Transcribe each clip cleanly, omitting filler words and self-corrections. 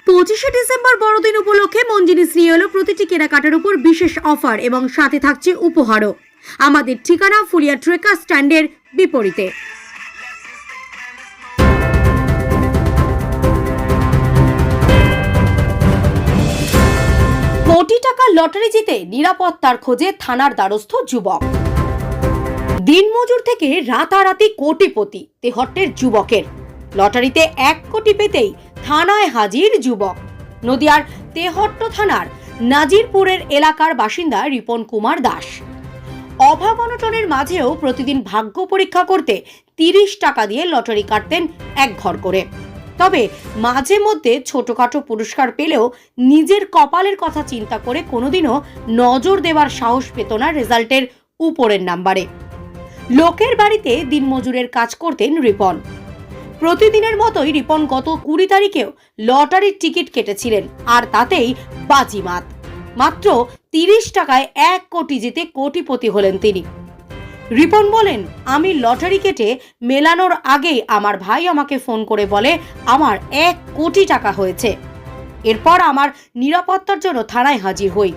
25শে December বড়দিন উপলক্ষে মন জিনিস নিয়ে এলো প্রতিটি কেনাকাটার উপর বিশেষ অফার এবং সাথে থাকছে উপহারও। আমাদের ঠিকানা ফুলিয়া ট্রেকার স্ট্যান্ডের বিপরীতে। কোটি টাকার লটারি জিতে নিরাপত্তার খোঁজে থানার দ্বারস্থ যুবক। দিনমজুর থেকে রাতারাতি কোটিপতি তেহট্টের যুবকের। লটারিতে 1 কোটি পেতেই থানায় হাজির যুবক। নদিয়ার তেহট্ট থানার নাজিরপুরের এলাকার বাসিন্দা রিপন কুমার দাস। অভাব অনটনের মাঝেও প্রতিদিন ভাগ্য পরীক্ষা করতে 30 টাকা দিয়ে লটারি কাটতেন এক ঘর করে। তবে মাঝে মধ্যে ছোটখাটো পুরস্কার পেলেও নিজের কপালের কথা চিন্তা করে কোনোদিনও নজর দেওয়ার সাহস পেত না রেজাল্টের উপরের নাম্বারে। লোকের বাড়িতে দিনমজুরের কাজ করতেন রিপন। প্রতিদিনের মতোই রিপন গত 20 তারিখেও লটারির টিকিট কেটেছিলেন, আর তাতেই বাজিমাত। মাত্র 30 টাকায় 1 কোটি জিতে কোটিপতি হলেন তিনি। রিপন বলেন, আমি লটারি কেটে মেলানোর আগেই আমার ভাই আমাকে ফোন করে বলে আমার 1 কোটি টাকা হয়েছে। এরপর আমার নিরাপত্তার জন্য থানায় হাজির হই।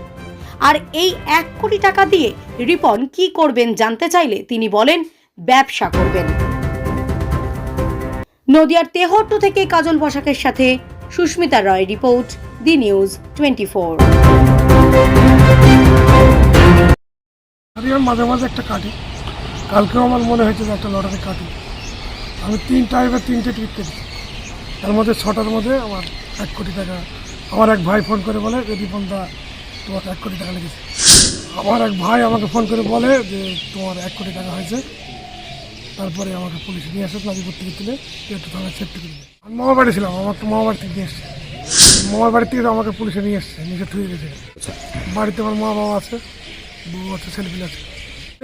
আর এই 1 কোটি টাকা দিয়ে রিপন কি করবেন জানতে চাইলে তিনি বলেন ব্যবসা করবেন। নদিয়ার তেহট্ট থেকে কাজল বসাকের সাথে সুস্মিতা রয় রিপোর্ট, দি নিউজ 24। আমি মাঝে মাঝে একটা কাটি, কালকেও আমার মনে হয়েছে যে একটা লটারি কাটি। আমি 3 টাইপের 3টে টিকিট কেটেছি। তার মধ্যে 6টার মধ্যে আমার 1 কোটি টাকা। আমার এক ভাই ফোন করে বলে যে রিপনদা তোমার 1 কোটি টাকা লেগেছে। আমার এক ভাই আমাকে ফোন করে বলে যে তোমার 1 কোটি টাকা হয়েছে। তারপরে আমাকে পুলিশ নিয়ে আসে, নাজিপুর থেকে তুলে একটু থানায় সেফটি করে দেয়। আমি মামার বাড়ি ছিলাম, আমাকে মামার বাড়ি থেকে নিয়ে এসছে। মামার বাড়ি থেকে আমাকে পুলিশে নিয়ে এসছে, নিচে থুয়ে গেছে। বাড়িতে আমার মা বাবা আছে, বউ আছে, ছেলেপিলে আছে।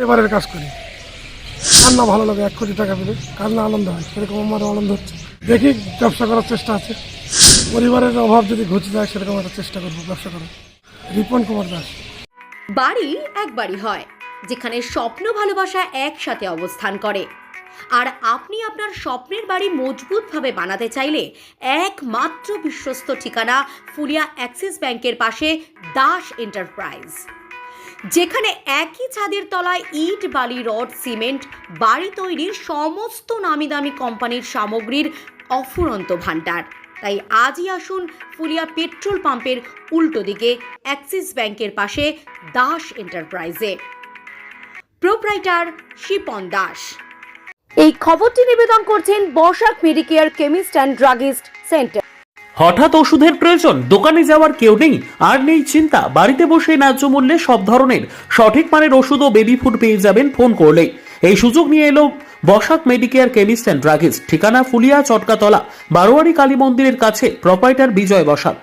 এবারের কাজ করি, কার না ভালো লাগে 1 কোটি টাকা পেলে, কার না আনন্দ হয়, সেরকম আমার আনন্দ হচ্ছে। দেখি ব্যবসা করার চেষ্টা আছে, পরিবারের অভাব যদি ঘুচে যায় সেরকম একটা চেষ্টা করবো ব্যবসা করার। রিপন কুমার দাস। বাড়ি একবারই হয় যেখানে স্বপ্ন ভালোবাসা একসাথে অবস্থান করে। আর আপনি আপনার স্বপ্নের বাড়ি মজবুতভাবে বানাতে চাইলে একমাত্র বিশ্বস্ত ঠিকানা ফুলিয়া অ্যাক্সিস ব্যাংকের পাশে দাস এন্টারপ্রাইজ, যেখানে একই ছাদের তলায় ইট, বালি, রড, সিমেন্ট, বাড়ি তৈরির সমস্ত নামি দামি কোম্পানির সামগ্রীর অফুরন্ত ভাণ্ডার। তাই আজই আসুন ফুলিয়া পেট্রোল পাম্পের উল্টো দিকে অ্যাক্সিস ব্যাংকের পাশে দাস এন্টারপ্রাইজে। প্রোপ্রাইটার শিপন দাস। এই খবরটি নিবেদন করছেন Basak Medicare chemist and druggist centre. হঠাৎ ওষুধের প্রয়োজন, দোকানে যাওয়ার কেউ নেই, আর নেই চিন্তা। বাড়িতে বসে ন্যায্য মূল্যে সব ধরনের সঠিক মানের ওষুধ ও বেবি ফুড পেয়ে যাবেন ফোন করলেই। এই সুযোগ নিয়ে এলো Basak Medicare chemist and druggist. ঠিকানা ফুলিয়া চটকাতলা বারোয়ারি কালী মন্দিরের কাছে। প্রোপ্রাইটার বিজয় বসাক।